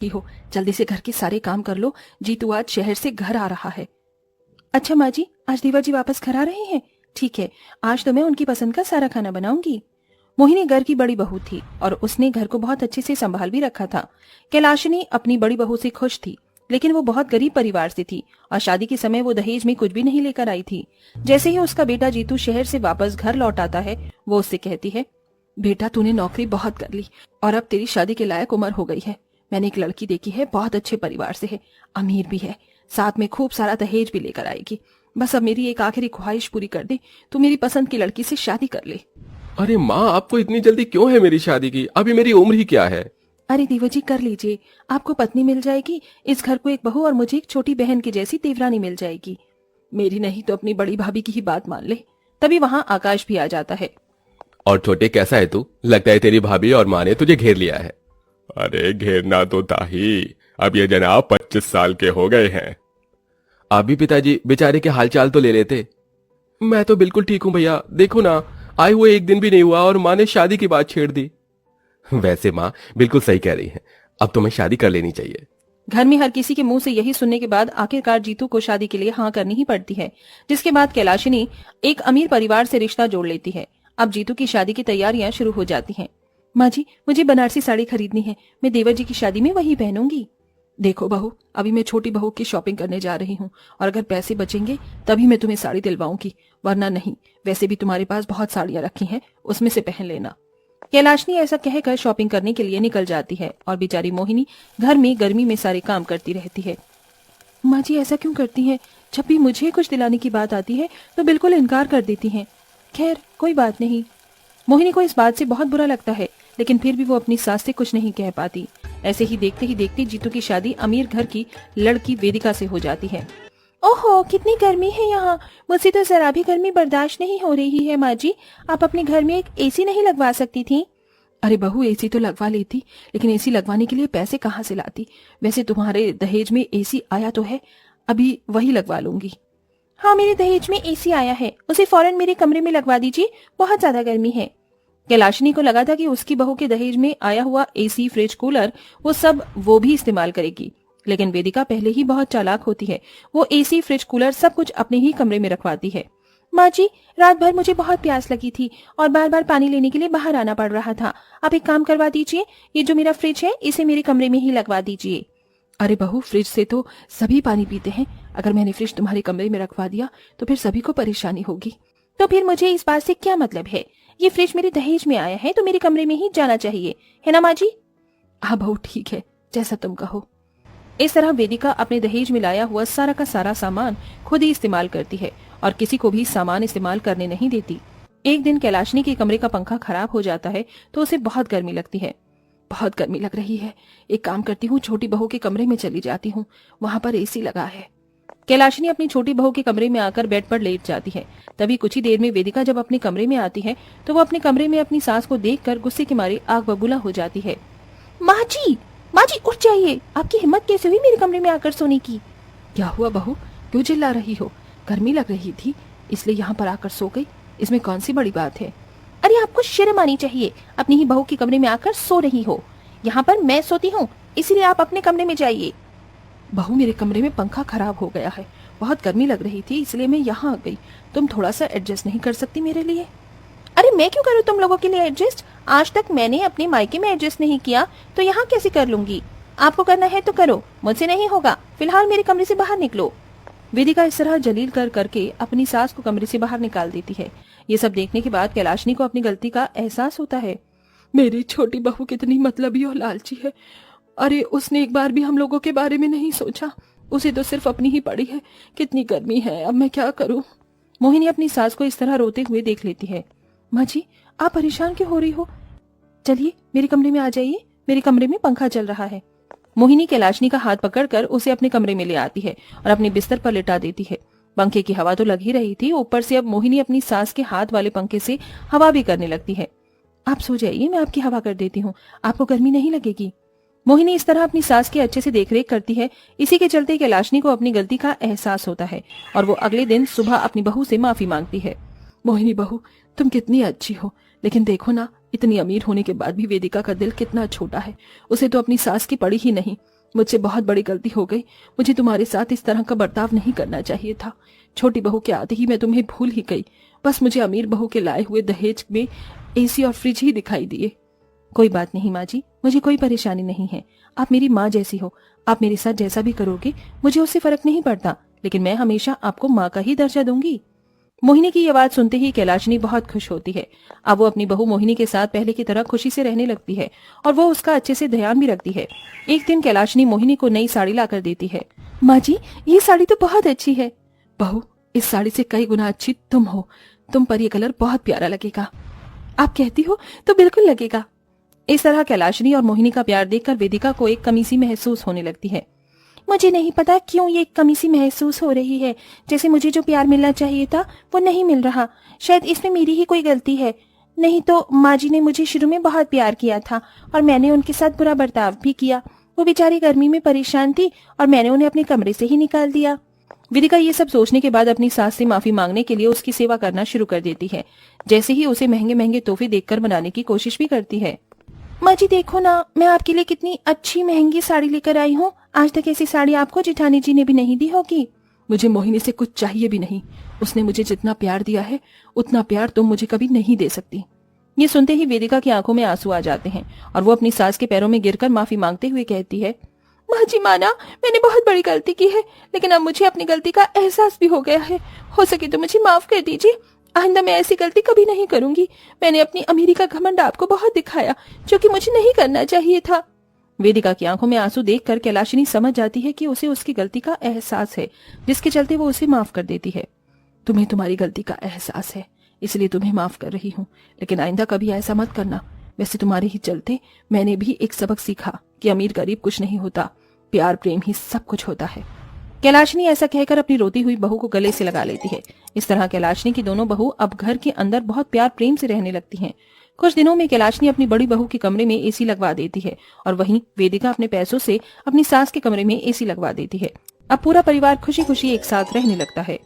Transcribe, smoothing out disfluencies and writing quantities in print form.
ही हो, जल्दी से घर के सारे काम कर लो। जीतू आज शहर से घर आ रहा है। अच्छा माँ जी, आज देवर जी वापस घर आ रहे हैं? ठीक है, आज तो मैं उनकी पसंद का सारा खाना बनाऊंगी। मोहिनी घर की बड़ी बहू थी और उसने घर को बहुत अच्छे से संभाल भी रखा था। कैलाशिनी अपनी बड़ी बहू से खुश थी, लेकिन वो बहुत गरीब परिवार से थी और शादी के समय वो दहेज में कुछ भी नहीं लेकर आई थी। जैसे ही उसका बेटा जीतू शहर से वापस घर लौट आता है, वो उससे कहती है, बेटा तूने नौकरी बहुत कर ली और अब तेरी शादी के लायक उम्र हो गई है। मैंने एक लड़की देखी है, बहुत अच्छे परिवार से है, अमीर भी है, साथ में खूब सारा दहेज भी लेकर आएगी। बस अब मेरी एक आखिरी ख्वाहिश पूरी कर दे, तू मेरी पसंद की लड़की से शादी कर ले। अरे माँ, आपको इतनी जल्दी क्यों है मेरी शादी की? अभी मेरी उम्र ही क्या है? अरे देवर जी कर लीजिए, आपको पत्नी मिल जाएगी, इस घर को एक बहू और मुझे एक छोटी बहन की जैसी देवरानी मिल जाएगी। मेरी नहीं तो अपनी बड़ी भाभी की ही बात मान ले। तभी वहाँ आकाश भी आ जाता है। और छोटे, कैसा है तू? लगता है तेरी भाभी और माँ ने तुझे घेर लिया है। अरे घेरना तो था ही, अब ये जनाब 25 साल के हो गए हैं। आप भी पिताजी बेचारे के हालचाल तो ले लेते। मैं तो बिल्कुल ठीक हूँ भैया, देखो ना, आए हुए एक दिन भी नहीं हुआ और माँ ने शादी की बात छेड़ दी। वैसे माँ बिल्कुल सही कह रही है, अब तुम्हें शादी कर लेनी चाहिए। घर में हर किसी के मुंह से यही सुनने के बाद आखिरकार जीतू को शादी के लिए हाँ करनी ही पड़ती है, जिसके बाद कैलाशिनी एक अमीर परिवार से रिश्ता जोड़ लेती है। अब जीतू की शादी की तैयारियां शुरू हो जाती हैं। माँ जी, मुझे बनारसी साड़ी खरीदनी है, मैं देवर जी की शादी में वही पहनूंगी। देखो बहू, अभी मैं छोटी बहू की शॉपिंग करने जा रही हूँ और अगर पैसे बचेंगे तभी मैं तुम्हें साड़ी दिलवाऊंगी, वरना नहीं। वैसे भी तुम्हारे पास बहुत साड़ियां रखी हैं, उसमें से पहन लेना। कैलाशनी ऐसा कहकर शॉपिंग करने के लिए निकल जाती है और बेचारी मोहिनी घर में गर्मी में सारे काम करती रहती है। माँ जी ऐसा क्यों करती हैं? जब भी मुझे कुछ दिलाने की बात आती है तो बिल्कुल इनकार कर देती हैं। खैर कोई बात नहीं। मोहिनी को इस बात से बहुत बुरा लगता है, लेकिन फिर भी वो अपनी सास से कुछ नहीं कह पाती। ऐसे ही देखते जीतू की शादी अमीर घर की लड़की वेदिका से हो जाती है। ओहो, कितनी गर्मी है यहाँ, मुझसे तो जरा भी गर्मी बर्दाश्त नहीं हो रही है। माँ जी, आप अपने घर में एक एसी नहीं लगवा सकती थी? अरे बहू, एसी तो लगवा लेती, लेकिन एसी लगवाने के लिए पैसे कहाँ से लाती? वैसे तुम्हारे दहेज में एसी आया तो है, अभी वही लगवा लूंगी। हाँ, मेरे दहेज में एसी आया है, उसे फौरन मेरे कमरे में लगवा दीजिए, बहुत ज्यादा गर्मी है। कैलाशिनी को लगा था कि उसकी बहू के दहेज में आया हुआ एसी, फ्रिज, कूलर वो भी इस्तेमाल करेगी, लेकिन वेदिका पहले ही बहुत चालाक होती है। वो एसी, फ्रिज, कूलर सब कुछ अपने ही कमरे में रखवाती है। माँ जी, रात भर मुझे बहुत प्यास लगी थी और बार बार पानी लेने के लिए बाहर आना पड़ रहा था। आप एक काम करवा दीजिए, ये जो मेरा फ्रिज है इसे मेरे कमरे में ही लगवा दीजिए। अरे बहू, फ्रिज से तो सभी पानी पीते हैं, अगर मैंने फ्रिज तुम्हारे कमरे में रखवा दिया तो फिर सभी को परेशानी होगी। तो फिर मुझे इस बात से क्या मतलब है? ये फ्रिज मेरे दहेज में आया है तो मेरे कमरे में ही जाना चाहिए, है ना माँ जी? हाँ बहू, ठीक है, जैसा तुम कहो। इस तरह वेदिका अपने दहेज में लाया हुआ सारा का सारा सामान खुद ही इस्तेमाल करती है और किसी को भी सामान इस्तेमाल करने नहीं देती। एक दिन कैलाशनी के कमरे का पंखा खराब हो जाता है तो उसे बहुत गर्मी लगती है। बहुत गर्मी लग रही है, एक काम करती हूँ, छोटी बहू के कमरे में चली जाती हूँ, वहां पर एसी लगा है। कैलाशनी अपनी छोटी बहू के कमरे में आकर बेड पर लेट जाती है। तभी कुछ ही देर में वेदिका जब अपने कमरे में आती है तो वो अपने कमरे में अपनी सास को देखकर गुस्से के मारे आग बबूला हो जाती है। माँ जी, माँ जी उठ जाइए, आपकी हिम्मत कैसे हुई मेरे कमरे में आकर सोने की? क्या हुआ बहू, क्यों चिल्ला रही हो? गर्मी लग रही थी इसलिए यहाँ पर आकर सो गई, इसमें कौन सी बड़ी बात है? अरे आपको शर्म आनी चाहिए, अपनी ही बहू के कमरे में आकर सो रही हो। यहाँ पर मैं सोती हूँ, इसीलिए आप अपने कमरे में जाइए। बहू, मेरे कमरे में पंखा खराब हो गया है, बहुत गर्मी लग रही थी इसलिए मैं यहाँ आ गई, तुम थोड़ा सा एडजस्ट नहीं कर सकती मेरे लिए? अरे मैं क्यों करूँ तुम लोगों के लिए एडजस्ट? आज तक मैंने अपने मायके में एडजस्ट नहीं किया तो यहाँ कैसे कर लूंगी? आपको करना है तो करो, मुझसे नहीं होगा। फिलहाल मेरे कमरे से बाहर निकलो। वेदिका इस तरह जलील करके अपनी सास को कमरे से बाहर निकाल देती है। ये सब देखने के बाद कैलाशनी को अपनी गलती का एहसास होता है। मेरी छोटी बहू कितनी मतलबी और लालची है। अरे उसने एक बार भी हम लोगों के बारे में नहीं सोचा, उसे तो सिर्फ अपनी ही पड़ी है। कितनी गर्मी है, अब मैं क्या करूं? मोहिनी अपनी सास को इस तरह रोते हुए देख लेती है। माँ जी, आप परेशान क्यों हो रही हो? चलिए मेरे कमरे में आ जाइए, मेरे कमरे में पंखा चल रहा है। मोहिनी कैलाशनी का हाथ पकड़कर उसे अपने कमरे में ले आती है और अपने बिस्तर पर लिटा देती है। पंखे की हवा तो लग ही रही थी, ऊपर से अब मोहिनी अपनी सास के हाथ वाले पंखे से हवा भी करने लगती है। आप सो जाइए, मैं आपकी हवा कर देती हूँ, आपको गर्मी नहीं लगेगी। मोहिनी इस तरह अपनी सास की अच्छे से देखरेख करती है। इसी के चलते कैलाशनी को अपनी गलती का एहसास होता है और वो अगले दिन सुबह अपनी बहू से माफी मांगती है। मोहिनी बहू, तुम कितनी अच्छी हो, लेकिन देखो ना, इतनी अमीर होने के बाद भी वेदिका का दिल कितना छोटा है। उसे तो अपनी सास की पड़ी ही नहीं। मुझसे बहुत बड़ी गलती हो गई। मुझे तुम्हारे साथ इस तरह का बर्ताव नहीं करना चाहिए था। छोटी बहू के आते ही मैं तुम्हें भूल ही गई। बस मुझे अमीर बहू के लाए हुए दहेज में एसी और फ्रिज ही दिखाई दिए। कोई बात नहीं माँ जी, मुझे कोई परेशानी नहीं है। आप मेरी माँ जैसी हो। आप मेरे साथ जैसा भी करोगे मुझे उससे फर्क नहीं पड़ता, लेकिन मैं हमेशा आपको माँ का ही दर्जा दूंगी। मोहिनी की ये बात सुनते ही कैलाशनी बहुत खुश होती है। अब वो अपनी बहू मोहिनी के साथ पहले की तरह खुशी से रहने लगती है और वो उसका अच्छे से ध्यान भी रखती है। एक दिन कैलाशनी मोहिनी को नई साड़ी लाकर देती है। माँ जी, ये साड़ी तो बहुत अच्छी है। बहू, इस साड़ी से कई गुना अच्छी तुम हो। तुम पर ये कलर बहुत प्यारा लगेगा। आप कहती हो तो बिल्कुल लगेगा। इस तरह कैलाशनी और मोहिनी का प्यार देखकर वेदिका को एक कमी सी महसूस होने लगती है। मुझे नहीं पता क्यों ये कमी सी महसूस हो रही है। जैसे मुझे जो प्यार मिलना चाहिए था वो नहीं मिल रहा। शायद इसमें मेरी ही कोई गलती है। नहीं तो माँ जी ने मुझे शुरू में बहुत प्यार किया था और मैंने उनके साथ बुरा बर्ताव भी किया। वो बेचारी गर्मी में परेशान थी और मैंने उन्हें अपने कमरे से ही निकाल दिया। वेदिका ये सब सोचने के बाद अपनी सास से माफी मांगने के लिए उसकी सेवा करना शुरू कर देती है। जैसे ही उसे महंगे महंगे तोहफे देखकर बनाने की कोशिश भी करती है। माँ जी देखो ना, मैं आपके लिए कितनी अच्छी महंगी साड़ी लेकर आई हूँ। आज तक ऐसी साड़ी आपको जेठानी जी ने भी नहीं दी होगी। मुझे मोहिनी से कुछ चाहिए भी नहीं। उसने मुझे जितना प्यार दिया है उतना प्यार तुम मुझे कभी नहीं दे सकती। ये सुनते ही वेदिका की आंखों में आंसू आ जाते हैं और वो अपनी सास के पैरों में गिरकर माफी मांगते हुए कहती है, माँ जी माना, मैंने बहुत बड़ी गलती की है, लेकिन अब मुझे अपनी गलती का एहसास भी हो गया है। हो सके तो मुझे माफ कर दीजिए। आइंदा मैं ऐसी गलती कभी नहीं करूंगी। मैंने अपनी अमीरी का घमंड आपको बहुत दिखाया, जो कि मुझे नहीं करना चाहिए था। वेदिका की आंखों में आंसू देखकर कैलाशिनी समझ जाती है कि उसे उसकी गलती का एहसास है, जिसके चलते वो उसे माफ कर देती है। तुम्हें तुम्हारी गलती का एहसास है, इसलिए तुम्हें माफ कर रही हूँ, लेकिन आइंदा कभी ऐसा मत करना। वैसे तुम्हारे ही चलते मैंने भी एक सबक सीखा कि अमीर गरीब कुछ नहीं होता, प्यार प्रेम ही सब कुछ होता है। कैलाशनी ऐसा कहकर अपनी रोती हुई बहू को गले से लगा लेती है। इस तरह कैलाशनी की दोनों बहू अब घर के अंदर बहुत प्यार प्रेम से रहने लगती हैं। कुछ दिनों में कैलाशनी अपनी बड़ी बहू के कमरे में एसी लगवा देती है और वहीं वेदिका अपने पैसों से अपनी सास के कमरे में एसी लगवा देती है। अब पूरा परिवार खुशी खुशी एक साथ रहने लगता है।